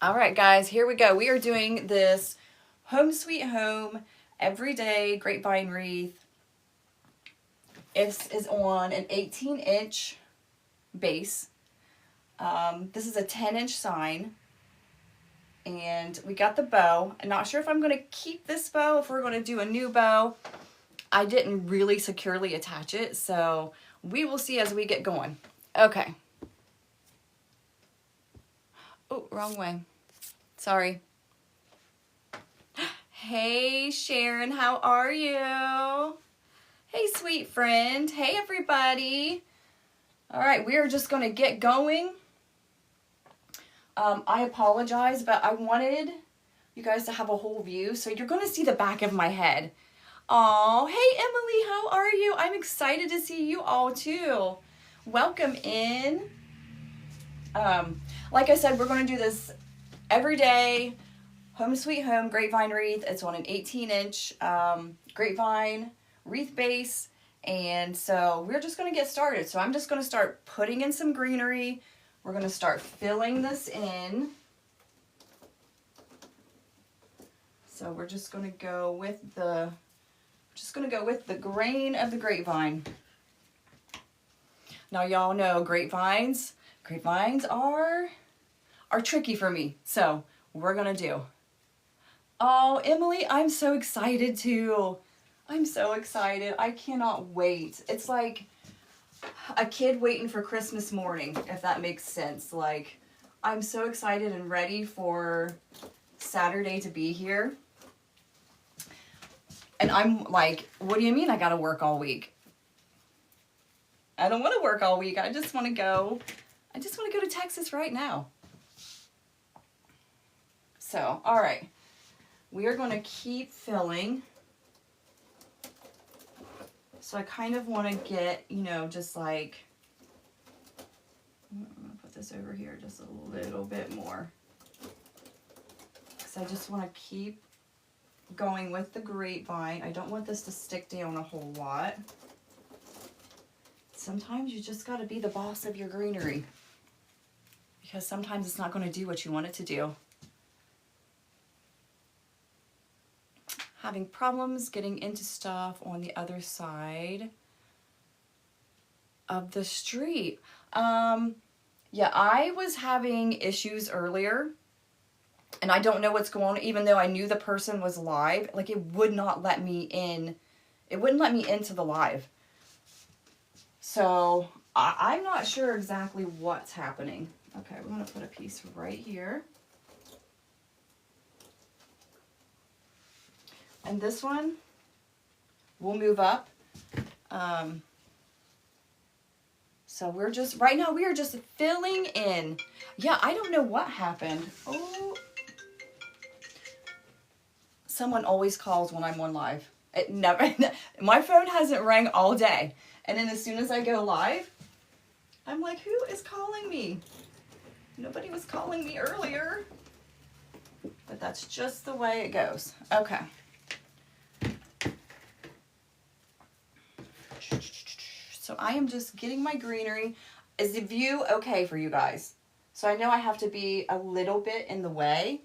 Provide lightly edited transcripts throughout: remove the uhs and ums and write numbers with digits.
All right, guys, here we go. We are doing this Home Sweet Home Everyday Grapevine Wreath. It is on an 18-inch base. This is a 10-inch sign. And we got the bow. I'm not sure if I'm going to keep this bow, if we're going to do a new bow. I didn't really securely attach it, so we will see as we get going. Okay. Oh, wrong way. Sorry. Hey, Sharon, how are you? Hey, sweet friend. Hey, everybody. All right, we are just going to get going. I apologize, but I wanted you guys to have a whole view, so you're going to see the back of my head. Oh, hey, Emily, how are you? I'm excited to see you all, too. Welcome in. Like I said, we're going to do this every day. Home Sweet Home Grapevine Wreath. It's on an 18-inch grapevine wreath base. And so we're just going to get started. So I'm just going to start putting in some greenery. We're going to start filling this in. So we're just going to go with the grain of the grapevine. Now y'all know grapevines are tricky for me. So we're going to do. Oh, Emily, I'm so excited too. I'm so excited. I cannot wait. It's like a kid waiting for Christmas morning, if that makes sense. Like, I'm so excited and ready for Saturday to be here. And I'm like, what do you mean I gotta work all week? I don't want to work all week. I just want to go to Texas right now. So, all right. We are going to keep filling. So I kind of want to get, just like, I'm going to put this over here just a little bit more. Because I just want to keep going with the grapevine. I don't want this to stick down a whole lot. Sometimes you just got to be the boss of your greenery. Because sometimes it's not going to do what you want it to do. Having problems getting into stuff on the other side of the street. Yeah, I was having issues earlier, and I don't know what's going on, even though I knew the person was live. Like, it would not let me in. It wouldn't let me into the live. So, I'm not sure exactly what's happening. Okay, we're going to put a piece right here. And this one will move up. So right now we are just filling in. Yeah, I don't know what happened. Oh, someone always calls when I'm on live. It never, my phone hasn't rang all day. And then as soon as I go live, I'm like, who is calling me? Nobody was calling me earlier. But that's just the way it goes. Okay. So I am just getting my greenery. Is the view okay for you guys? So I know I have to be a little bit in the way.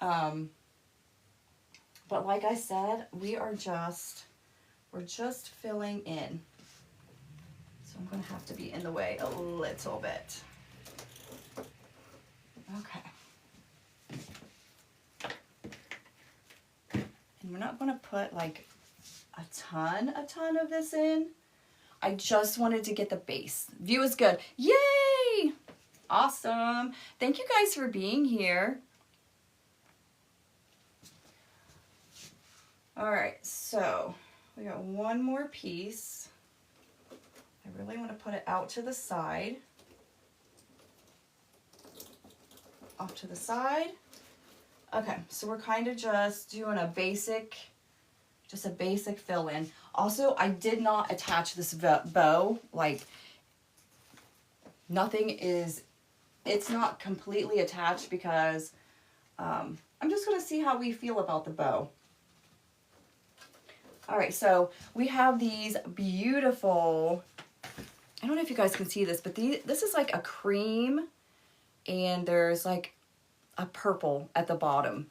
But like I said, we're just filling in. So I'm going to have to be in the way a little bit. Okay. And we're not going to put like a ton of this in. I just wanted to get the base. View is good. Yay! Awesome. Thank you guys for being here. All right, so we got one more piece. I really want to put it out to the side. Off to the side. Okay, so we're kind of just doing a basic fill in. Also, I did not attach this bow. Like, it's not completely attached because I'm just going to see how we feel about the bow. All right, so we have these beautiful, I don't know if you guys can see this, but this is like a cream, and there's like a purple at the bottom.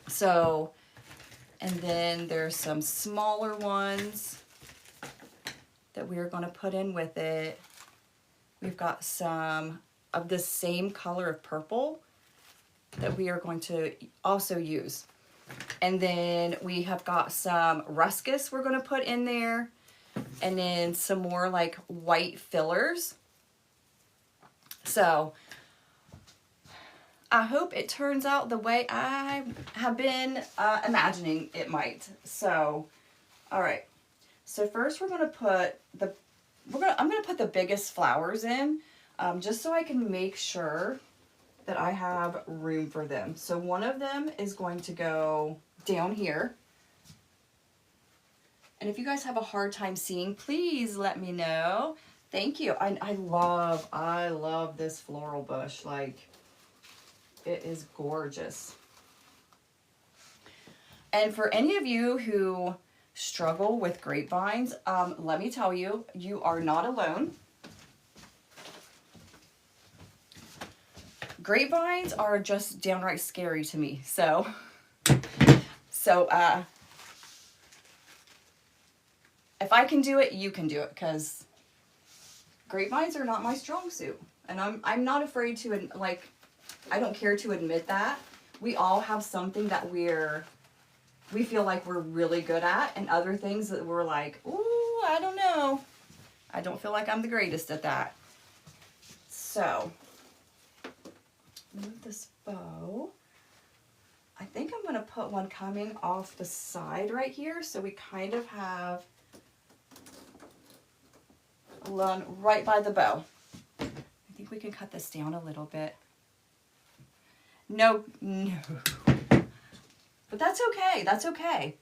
So, and then there's some smaller ones that we are going to put in with it. We've got some of the same color of purple that we are going to also use. And then we have got some ruscus we're going to put in there. And then some more like white fillers. So I hope it turns out the way I have been imagining it might. So, all right. So first we're going to put I'm going to put the biggest flowers in, just so I can make sure that I have room for them. So one of them is going to go down here. And if you guys have a hard time seeing, please let me know. Thank you. I love this floral bush. Like, it is gorgeous. And for any of you who struggle with grapevines, let me tell you, you are not alone. Grapevines are just downright scary to me. So if I can do it, you can do it, because grapevines are not my strong suit. And I'm not afraid to, like, I don't care to admit that. We all have something that we feel like we're really good at, and other things that we're like, ooh, I don't know. I don't feel like I'm the greatest at that. So, move this bow. I think I'm going to put one coming off the side right here, so we kind of have one right by the bow. I think we can cut this down a little bit. No. But that's okay. That's okay.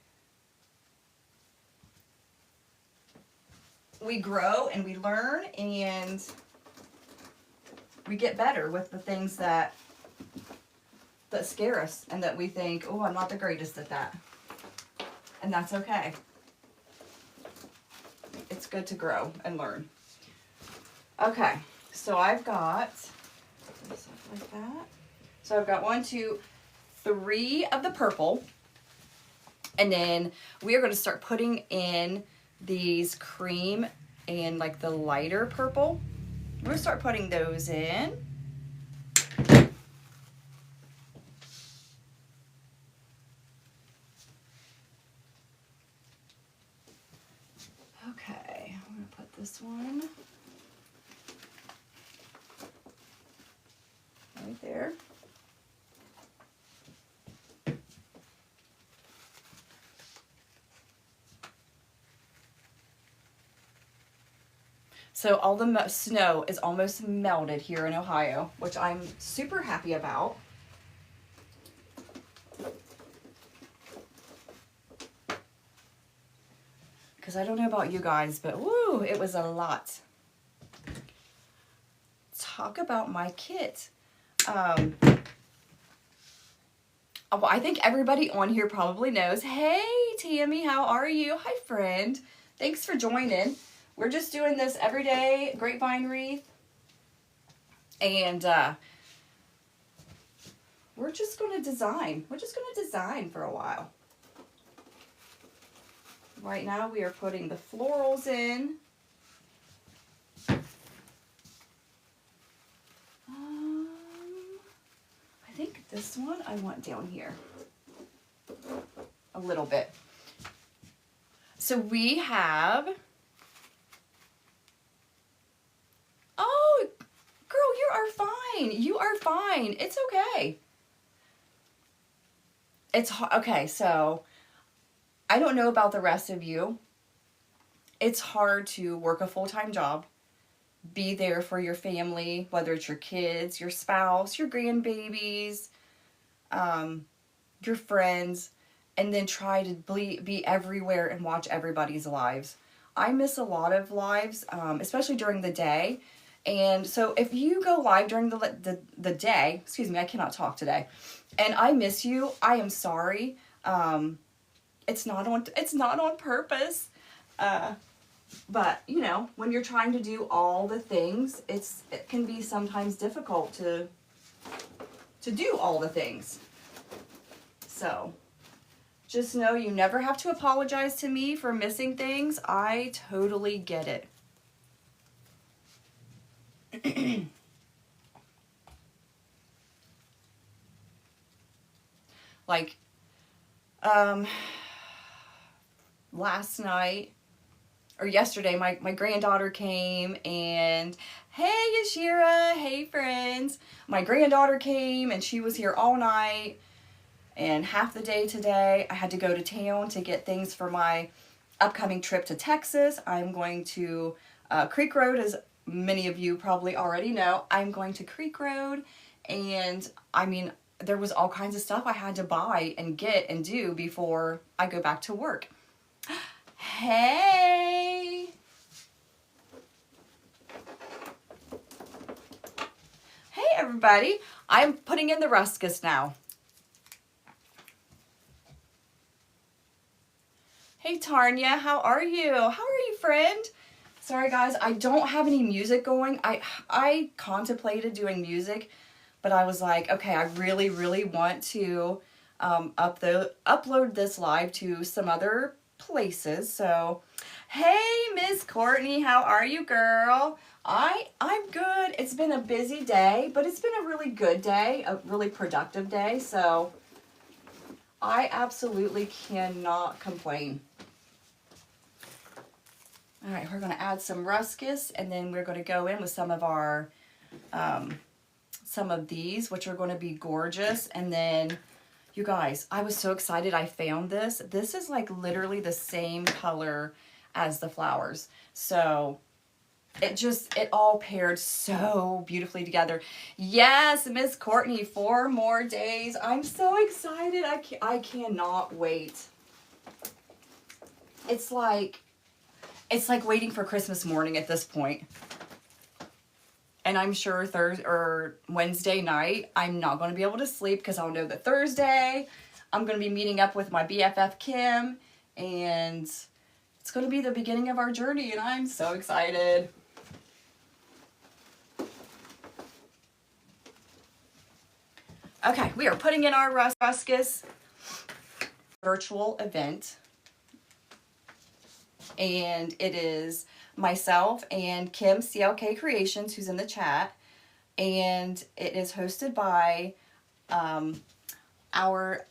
We grow and we learn, and we get better with the things that scare us and that we think, oh, I'm not the greatest at that. And that's okay. It's good to grow and learn. Okay, so I've got stuff like that. So I've got 1, 2, 3 of the purple, and then we are going to start putting in these cream and like the lighter purple. We're going to start putting those in. Okay, I'm going to put this one right there. So all the snow is almost melted here in Ohio, which I'm super happy about. Because I don't know about you guys, but woo, it was a lot. Talk about my kit. Well, I think everybody on here probably knows. Hey, Tammy, how are you? Hi, friend. Thanks for joining. We're just doing this everyday grapevine wreath. And we're just going to design. We're just going to design for a while. Right now we are putting the florals in. I think this one I want down here a little bit. So we have, oh, girl, you are fine. You are fine. It's okay. It's okay. So I don't know about the rest of you. It's hard to work a full-time job, be there for your family, whether it's your kids, your spouse, your grandbabies, your friends, and then try to be everywhere and watch everybody's lives. I miss a lot of lives, especially during the day. And so if you go live during the day, excuse me, I cannot talk today, and I miss you, I am sorry. It's not on purpose. But, you know, when you're trying to do all the things, it can be sometimes difficult to to do all the things. So just know you never have to apologize to me for missing things. I totally get it. Like, last night or yesterday, my granddaughter came and, hey Yashira, hey friends. My granddaughter came and she was here all night and half the day today. I had to go to town to get things for my upcoming trip to Texas. I'm going to Creek Road, as many of you probably already know. I'm going to Creek Road, and I mean, there was all kinds of stuff I had to buy and get and do before I go back to work. Hey! Hey everybody, I'm putting in the ruscus now. Hey Tarnia, how are you? How are you, friend? Sorry guys, I don't have any music going. I contemplated doing music, but I was like, okay, I really want to upload this live to some other places. So, hey Miss Courtney, how are you, girl? I'm good. It's been a busy day, but it's been a really good day, a really productive day. So I absolutely cannot complain. All right, we're going to add some ruscus, and then we're going to go in with some of our, some of these, which are going to be gorgeous. And then, you guys, I was so excited I found this. This is like literally the same color as the flowers. So it all paired so beautifully together. Yes, Miss Courtney, 4 more days. I'm so excited. I cannot wait. It's like waiting for Christmas morning at this point. And I'm sure Thursday or Wednesday night, I'm not going to be able to sleep because I'll know that Thursday I'm going to be meeting up with my BFF Kim, and it's going to be the beginning of our journey, and I'm so excited. Okay, we are putting in our ruscus virtual event. And it is myself and Kim CLK Creations, who's in the chat. And it is hosted by our,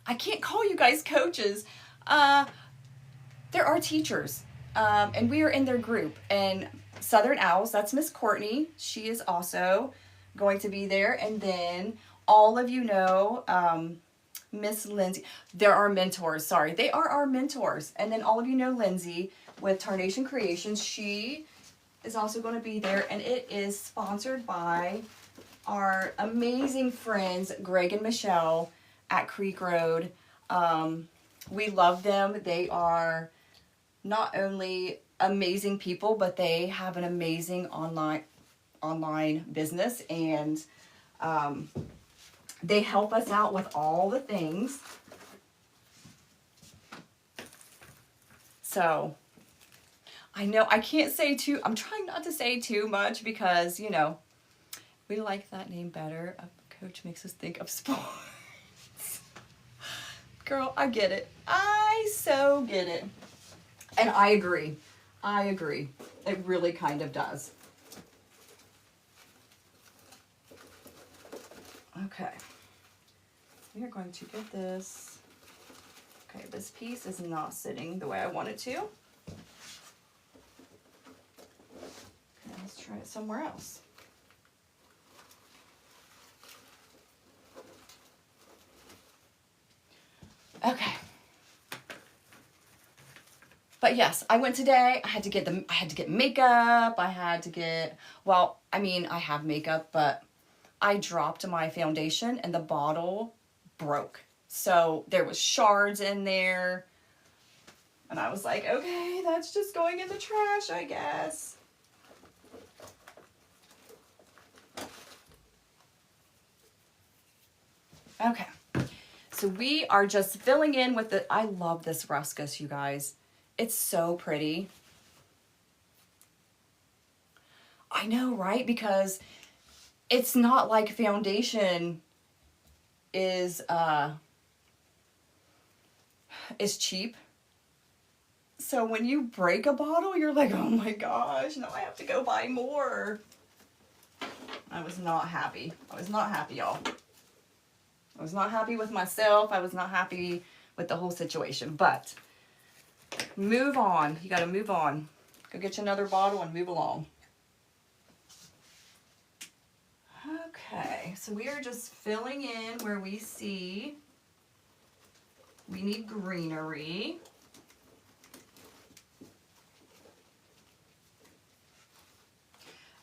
I can't call you guys coaches. They're our teachers. And we are in their group. And Southern Owls, that's Miss Courtney. She is also going to be there. And then all of you know, Miss Lindsay, they're our mentors, sorry. They are our mentors. And then all of you know Lindsay with Tarnation Creations. She is also going to be there, and it is sponsored by our amazing friends, Greg and Michelle at Creek Road. We love them. They are not only amazing people, but they have an amazing online business, and they help us out with all the things. So I know I can't say too, I'm trying not to say too much because, you know, we like that name better. A coach makes us think of sports. Girl, I get it. I so get it. And I agree. I agree. It really kind of does. Okay. We are going to get this. Okay, this piece is not sitting the way I want it to. Okay, let's try it somewhere else. Okay. But yes, I went today. I had to get makeup. I had to get, well, I mean, I have makeup, but I dropped my foundation and the bottle broke. So there was shards in there. And I was like, okay, that's just going in the trash, I guess. Okay. So we are just filling in with the, I love this ruscus, you guys. It's so pretty. I know, right? Because it's not like foundation is cheap. So when you break a bottle, you're like, oh my gosh, now I have to go buy more. I was not happy. I was not happy, y'all. I was not happy with myself. I was not happy with the whole situation. But move on. You got to move on. Go get you another bottle and move along. Okay, so we are just filling in where we see we need greenery.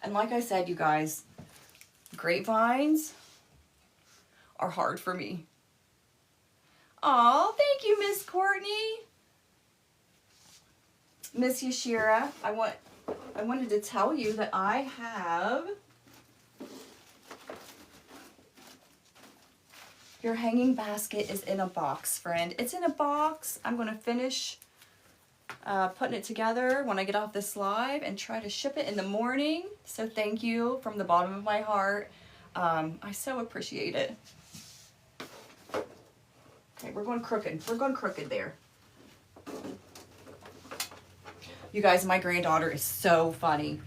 And like I said, you guys, grapevines are hard for me. Oh, thank you, Miss Courtney. Miss Yashira, I wanted to tell you that I have your hanging basket is in a box, friend. It's in a box. I'm going to finish putting it together when I get off this live and try to ship it in the morning. So thank you from the bottom of my heart. I so appreciate it. Okay, we're going crooked. We're going crooked there. You guys, my granddaughter is so funny.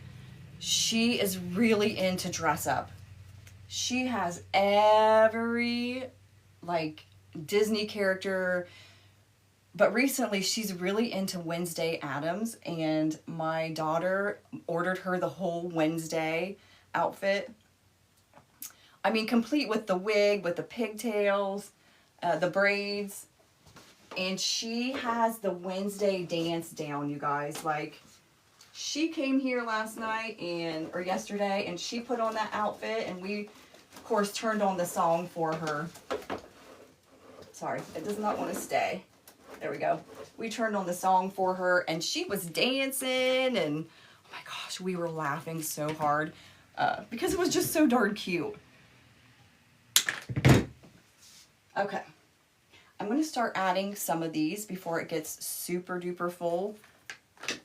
She is really into dress up. She has every like Disney character, but recently she's really into Wednesday Addams, and my daughter ordered her the whole Wednesday outfit. I mean, complete with the wig, with the pigtails, the braids, and she has the Wednesday dance down, you guys. Like, she came here last night or yesterday, and she put on that outfit, and we, of course, turned on the song for her. Sorry, it does not want to stay. There we go. We turned on the song for her, and she was dancing, and oh my gosh, we were laughing so hard because it was just so darn cute. Okay. I'm going to start adding some of these before it gets super duper full.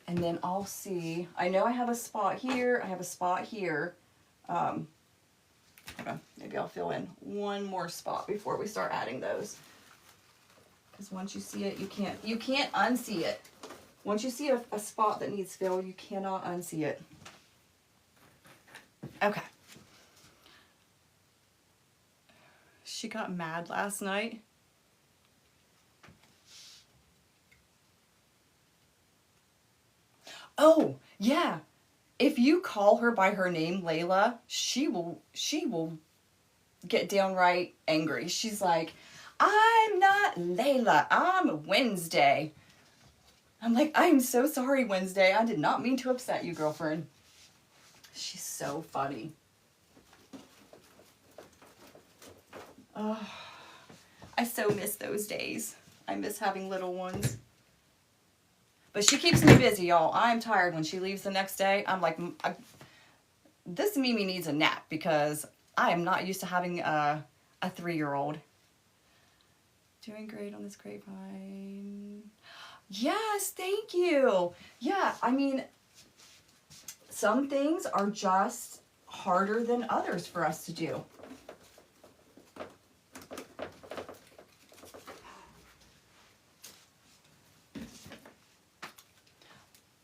And then I'll see. I know I have a spot here. I have a spot here. Hold on. Maybe I'll fill in one more spot before we start adding those. Because once you see it, you can't unsee it. Once you see a spot that needs fill, you cannot unsee it. Okay. She got mad last night. Oh, yeah. If you call her by her name, Layla, she will get downright angry. She's like, I'm not Layla, I'm Wednesday. I'm like, I'm so sorry, Wednesday. I did not mean to upset you, girlfriend. She's so funny. Oh, I so miss those days. I miss having little ones. But she keeps me busy, y'all. I'm tired when she leaves the next day. I'm like, this Mimi needs a nap because I am not used to having a 3-year-old. Doing great on this grapevine. Yes, thank you. Yeah, I mean, some things are just harder than others for us to do.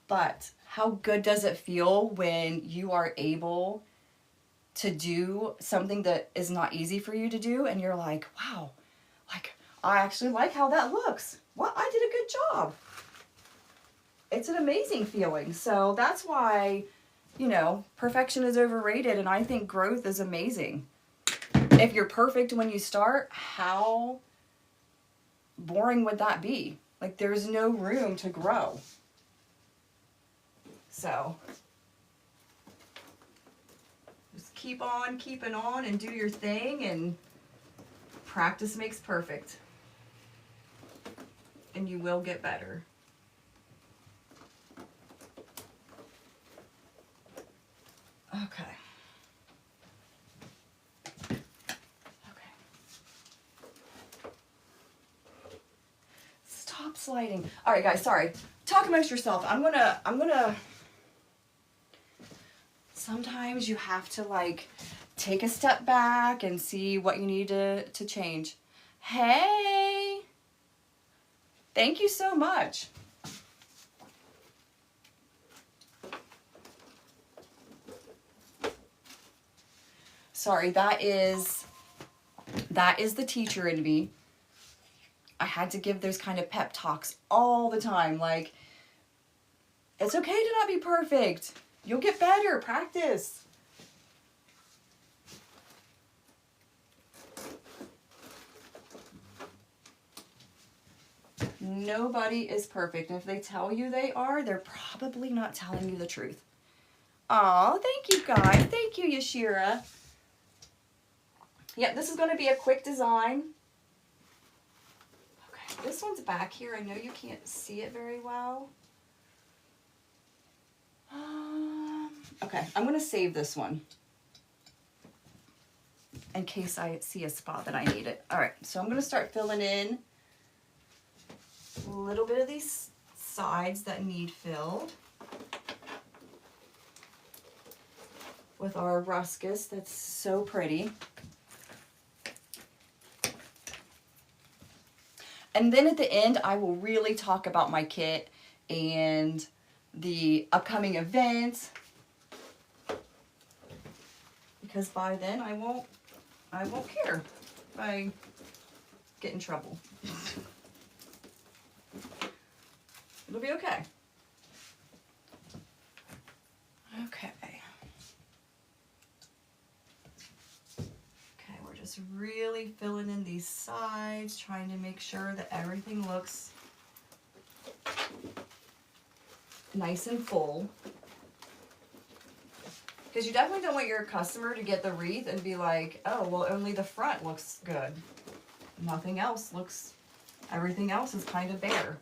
But how good does it feel when you are able to do something that is not easy for you to do, and you're like, wow, like, I actually like how that looks. Well, I did a good job. It's an amazing feeling. So that's why, you know, perfection is overrated, and I think growth is amazing. If you're perfect when you start, how boring would that be? Like, there's no room to grow. So just keep on keeping on and do your thing, and practice makes perfect. And you will get better. Okay. Okay. Stop sliding. All right, guys, sorry. Talk amongst yourself. I'm gonna sometimes you have to like take a step back and see what you need to change. Hey, thank you so much. Sorry, that is the teacher in me. I had to give those kind of pep talks all the time. Like, it's okay to not be perfect. You'll get better. Practice. Nobody is perfect. And if they tell you they are, they're probably not telling you the truth. Aw, thank you guys. Thank you, Yashira. Yep, this is going to be a quick design. Okay, this one's back here. I know you can't see it very well. Okay, I'm going to save this one in case I see a spot that I need it. All right, so I'm going to start filling in a little bit of these sides that need filled with our ruscus that's so pretty. And then at the end, I will really talk about my kit and the upcoming events, because by then I won't care if I get in trouble. It'll be okay. Okay. Okay, we're just really filling in these sides, trying to make sure that everything looks nice and full. Because you definitely don't want your customer to get the wreath and be like, oh, well, only the front looks good. Nothing else looks, everything else is kind of bare.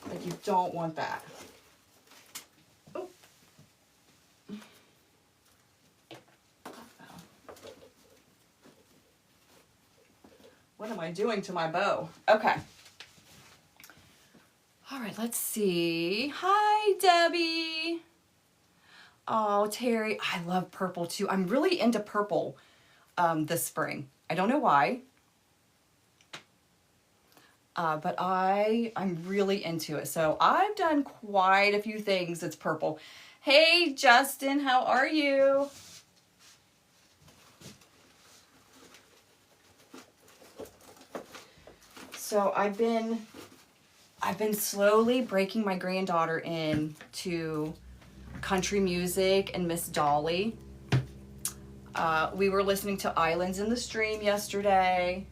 Like, you don't want that. Oh. What am I doing to my bow? Okay. All right, let's see. Hi, Debbie. Oh, Terry, I love purple too. I'm really into purple this spring. I don't know why. But I'm really into it. So I've done quite a few things that's purple. Hey, Justin, how are you? So I've been slowly breaking my granddaughter in to country music and Miss Dolly. We were listening to Islands in the Stream yesterday,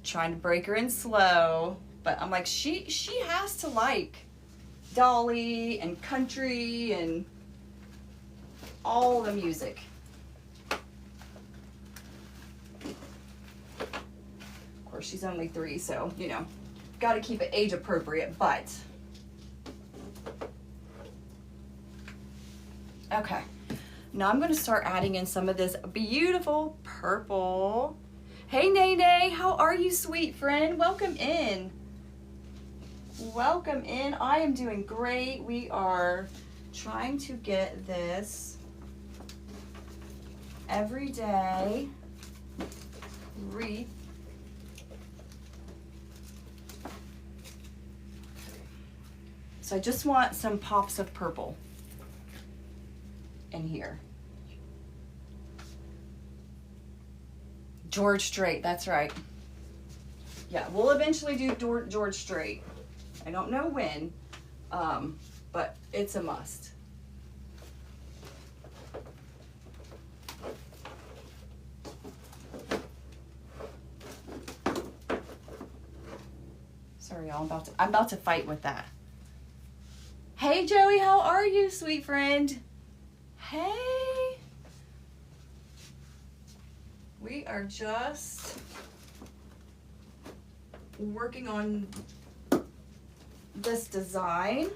trying to break her in slow, but I'm like, she has to like Dolly and country and all the music. Of course, she's only 3, so, you know, got to keep it age appropriate, but okay. Now I'm going to start adding in some of this beautiful purple. Hey, Nene, how are you, sweet friend? Welcome in. Welcome in. I am doing great. We are trying to get this everyday wreath. So I just want some pops of purple in here. George Strait, that's right. Yeah, we'll eventually do George Strait. I don't know when, but it's a must. Sorry, y'all, I'm about to fight with that. Hey, Joey, how are you, sweet friend? Hey. We are just working on this design.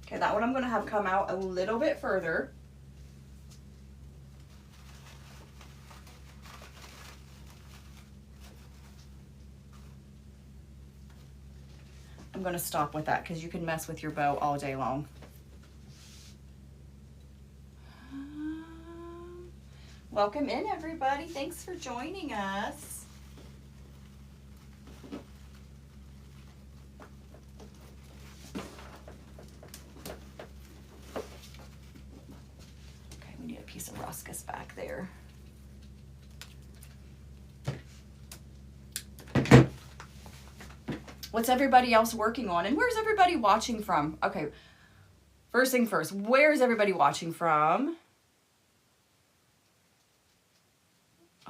Okay, that one I'm going to have come out a little bit further. I'm going to stop with that because you can mess with your bow all day long. Welcome in, everybody. Thanks for joining us. Okay, we need a piece of ruscus back there. What's everybody else working on? And where's everybody watching from? Okay, first thing first, where's everybody watching from?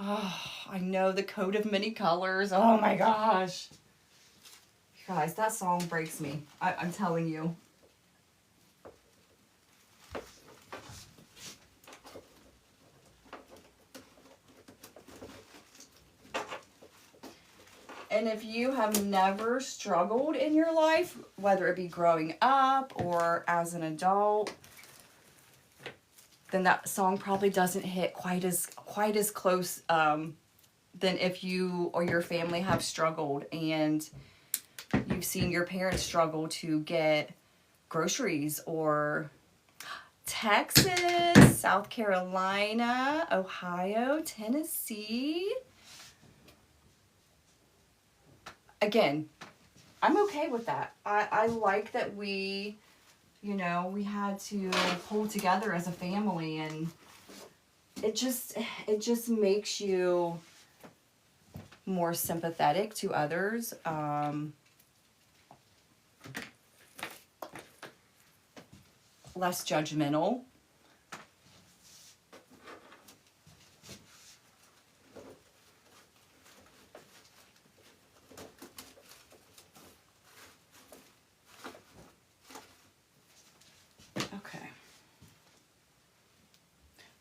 Oh, I know, the coat of many colors. Oh my gosh. Guys, that song breaks me. I'm telling you. And if you have never struggled in your life, whether it be growing up or as an adult, then that song probably doesn't hit quite as close than if you or your family have struggled and you've seen your parents struggle to get groceries, or Texas, South Carolina, Ohio, Tennessee. Again, I'm okay with that. I like that we, you know, we had to pull together as a family, and it just makes you more sympathetic to others. Less judgmental.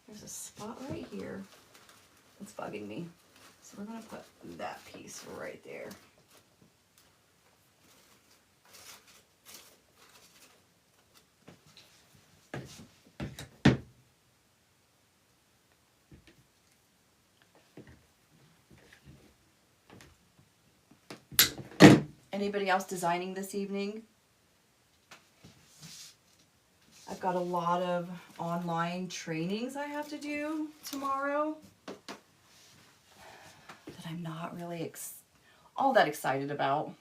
There's a spot right here that's bugging me. So we're going to put that piece right there. Anybody else designing this evening? I've got a lot of online trainings I have to do tomorrow that I'm not really all that excited about.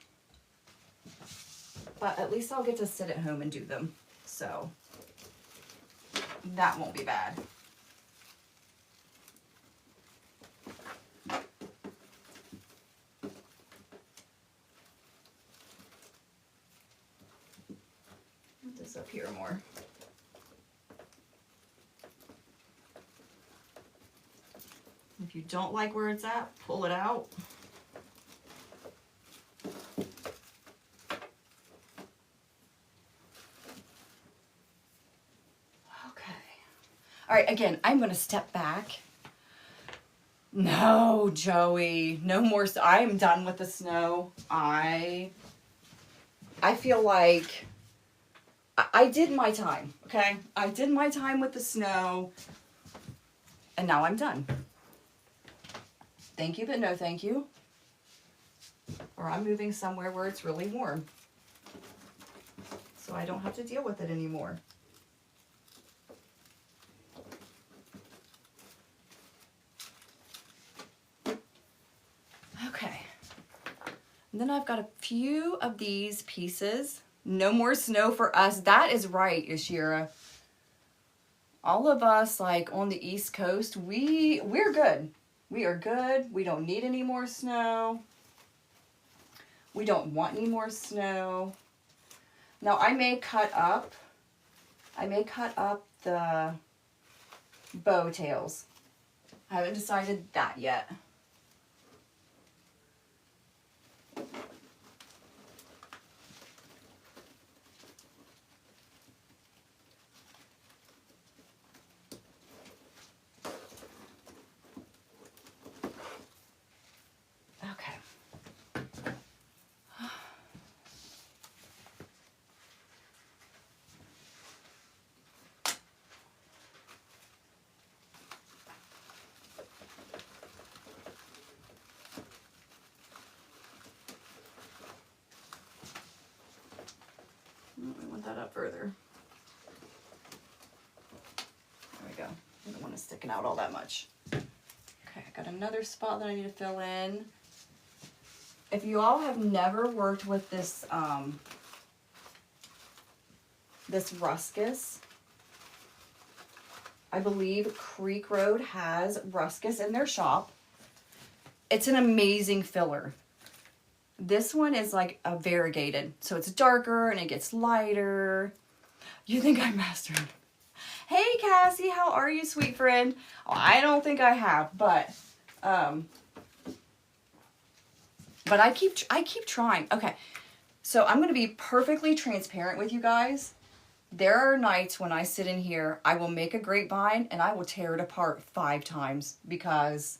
But at least I'll get to sit at home and do them. So that won't be bad. Put this up here more. If you don't like where it's at, pull it out. Okay. All right, again, I'm going to step back. No, Joey, no more. I'm done with the snow. I feel like I did my time, okay? I did my time with the snow, and now I'm done. Thank you, but no thank you. Or I'm moving somewhere where it's really warm, so I don't have to deal with it anymore. Okay. And then I've got a few of these pieces. No more snow for us. That is right, Ishira. All of us, like on the East Coast, we're good. We are good. We don't need any more snow. We don't want any more snow. Now I may cut up the bow tails. I haven't decided that yet. I want that up further. There we go. I don't want it sticking out all that much. Okay. Got another spot that I need to fill in. If you all have never worked with this, this ruscus, I believe Creek Road has ruscus in their shop. It's an amazing filler. This one is like a variegated, so it's darker and it gets lighter. You think I mastered? Hey Cassie, how are you, sweet friend? Oh, I don't think I have, but I keep trying. Okay, so I'm gonna be perfectly transparent with you guys. There are nights when I sit in here, I will make a grapevine and I will tear it apart 5 times because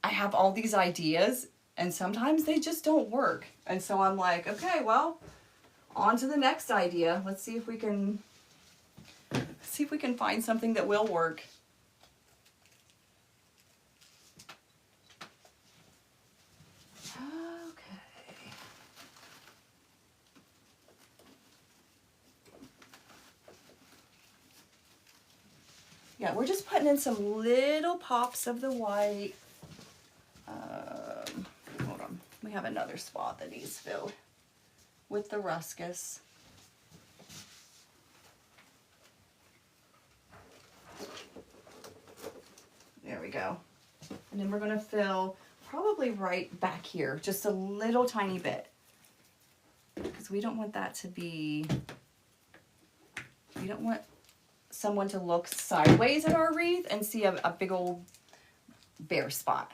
I have all these ideas and sometimes they just don't work. And so I'm like, okay, well, on to the next idea. Let's see if we can find something that will work. Okay. Yeah, we're just putting in some little pops of the white. Hold on. We have another spot that needs filled with the ruscus. There we go. And then we're going to fill probably right back here, just a little tiny bit. Because we don't want that to be, we don't want someone to look sideways at our wreath and see a big old bare spot.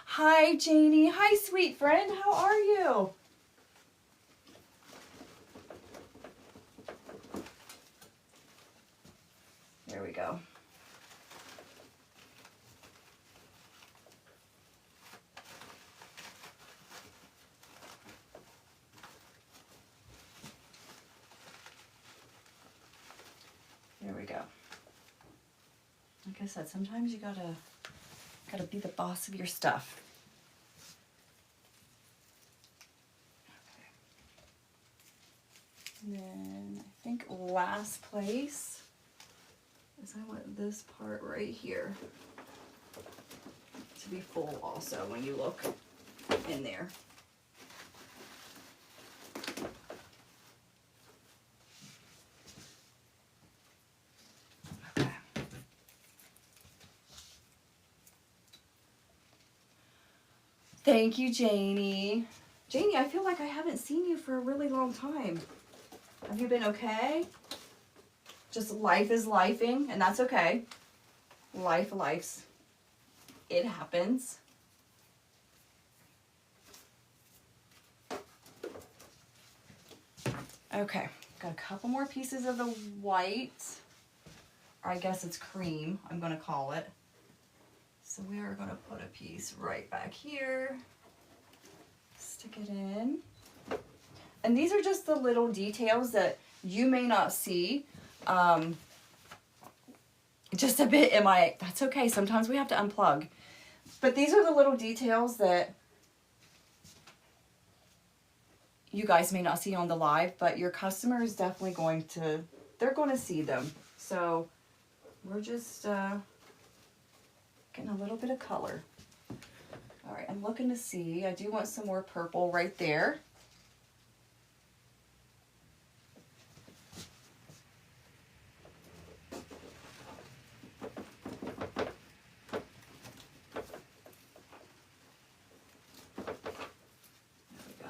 Hi, Janie. Hi, sweet friend. How are you? There we go. There we go. Like I said, sometimes you gotta be the boss of your stuff. Okay. And then I think last place is I want this part right here to be full also when you look in there. Thank you, Janie. Janie, I feel like I haven't seen you for a really long time. Have you been okay? Just life is lifing, and that's okay. Life's. It happens. Okay, got a couple more pieces of the white, or I guess it's cream, I'm gonna call it. So we are going to put a piece right back here, stick it in. And these are just the little details that you may not see. Just a bit that's okay, sometimes we have to unplug. But these are the little details that you guys may not see on the live, but your customer is definitely they're going to see them. So we're just getting a little bit of color. All right, I'm looking to see. I do want some more purple right there. There we go.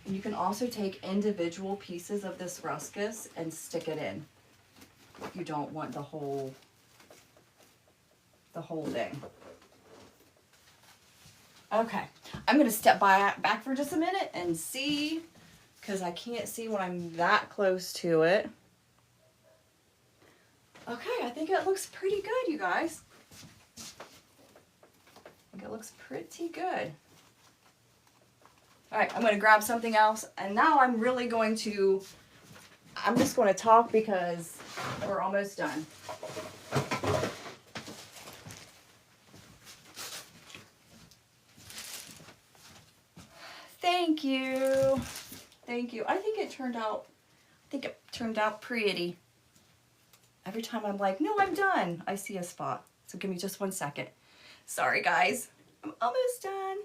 You can also take individual pieces of this ruscus and stick it in. You don't want the whole thing. Okay, I'm gonna step back for just a minute and see, because I can't see when I'm that close to it. Okay, I think it looks pretty good, you guys. I think it looks pretty good. All right, I'm going to grab something else, and now I'm just going to talk because we're almost done. Thank you. Thank you. I think it turned out pretty. Every time I'm like, no, I'm done, I see a spot. So give me just 1 second. Sorry, guys. I'm almost done.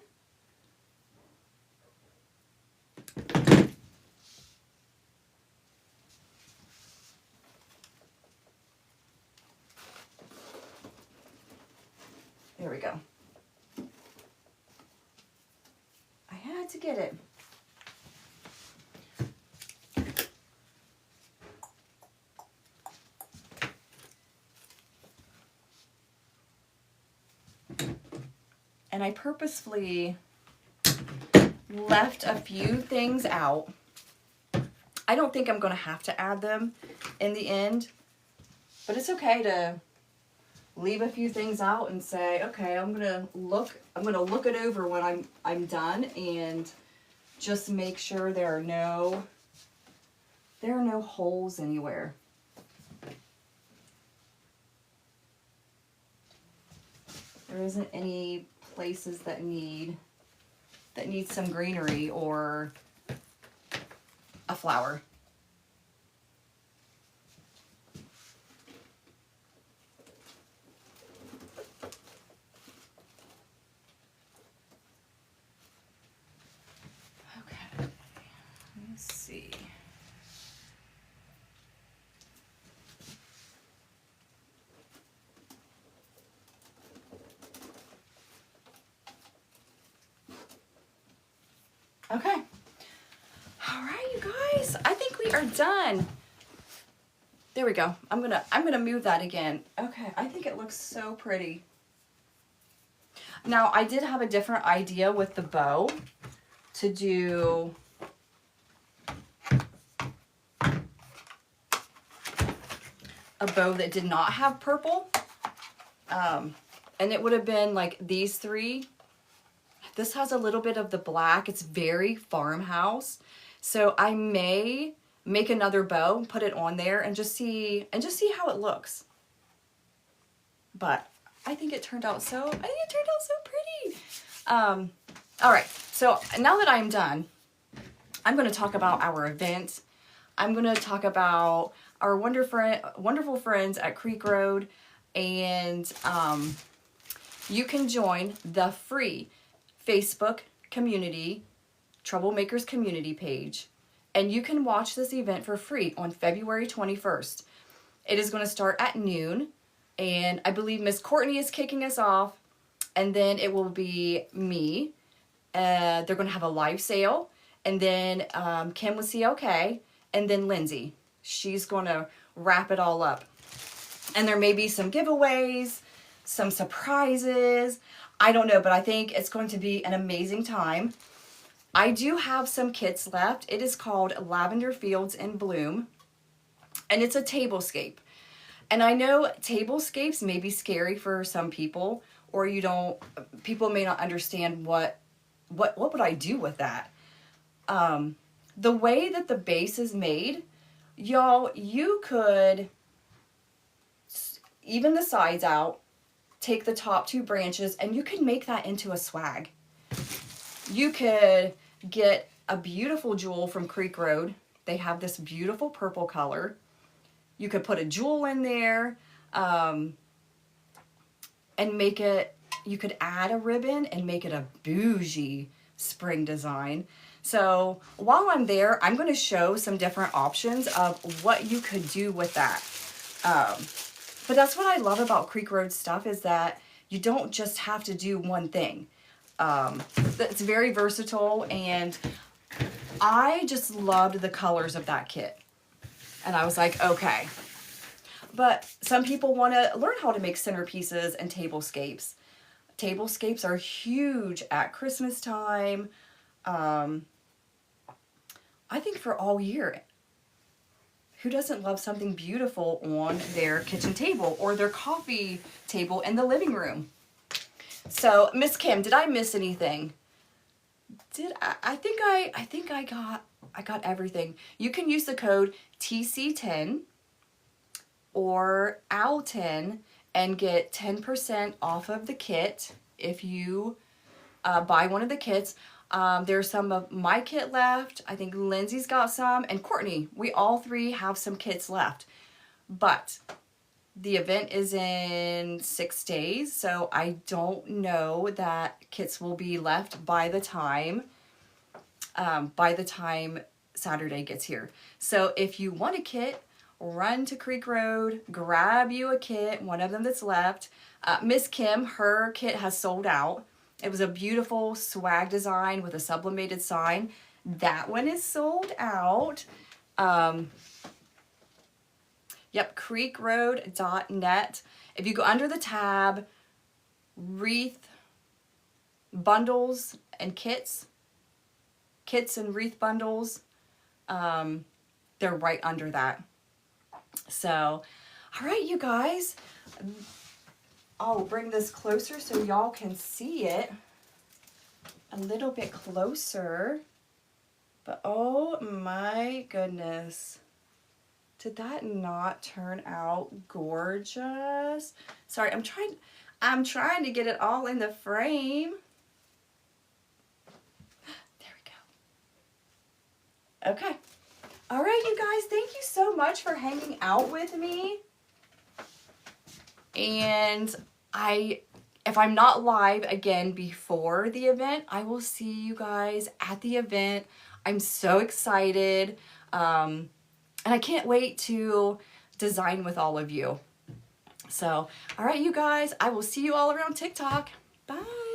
There we go. I had to get it. And I purposefully left a few things out. I don't think I'm going to have to add them in the end, but it's okay to leave a few things out and say, okay, I'm gonna look it over when I'm done and just make sure there are no holes anywhere. There isn't any places that need some greenery or a flower. See. Okay. All right, you guys. I think we are done. There we go. I'm gonna move that again. Okay. I think it looks so pretty. Now I did have a different idea with the bow to do a bow that did not have purple. And it would have been like these three. This has a little bit of the black. It's very farmhouse. So I may make another bow, put it on there and just see how it looks. But I think it turned out so pretty. All right. So now that I'm done, I'm going to talk about our event. I'm going to talk about our wonderful friends at Creek Road, and you can join the free Facebook community, Troublemakers community page, and you can watch this event for free on February 21st. It is going to start at noon, and I believe Miss Courtney is kicking us off, and then it will be me. They're going to have a live sale, and then Kim with CLK, and then Lindsay. She's going to wrap it all up. And there may be some giveaways, some surprises. I don't know, but I think it's going to be an amazing time. I do have some kits left. It is called Lavender Fields in Bloom, and it's a tablescape. And I know tablescapes may be scary for some people, or people may not understand what would I do with that. The way that the base is made, y'all, you could even the sides out, take the top two branches, and you could make that into a swag. You could get a beautiful jewel from Creek Road. They have this beautiful purple color. You could put a jewel in there and make it, you could add a ribbon and make it a bougie spring design. So while I'm there, I'm going to show some different options of what you could do with that. But that's what I love about Creek Road stuff, is that you don't just have to do one thing. It's very versatile, and I just loved the colors of that kit. And I was like, okay. But some people want to learn how to make centerpieces and tablescapes. Tablescapes are huge at Christmas time. I think for all year. Who doesn't love something beautiful on their kitchen table or their coffee table in the living room? So, Miss Kim, did I miss anything? I think I got everything. You can use the code TC10 or OWL10 and get 10% off of the kit if you buy one of the kits. There's some of my kit left. I think Lindsay's got some, and Courtney. We all three have some kits left. But the event is in 6 days, so I don't know that kits will be left by the time Saturday gets here. So if you want a kit, run to Creek Road, grab you a kit, one of them that's left. Miss Kim, her kit has sold out. It was a beautiful swag design with a sublimated sign. That one is sold out. Yep, creekroad.net. If you go under the tab, wreath, bundles, and kits and wreath bundles, they're right under that. So, all right, you guys. I'll bring this closer so y'all can see it a little bit closer. But oh my goodness. Did that not turn out gorgeous? Sorry, I'm trying to get it all in the frame. There we go. Okay. All right, you guys, thank you so much for hanging out with me. And if I'm not live again before the event, I will see you guys at the event. I'm so excited. And I can't wait to design with all of you. So, all right, you guys, I will see you all around TikTok. Bye.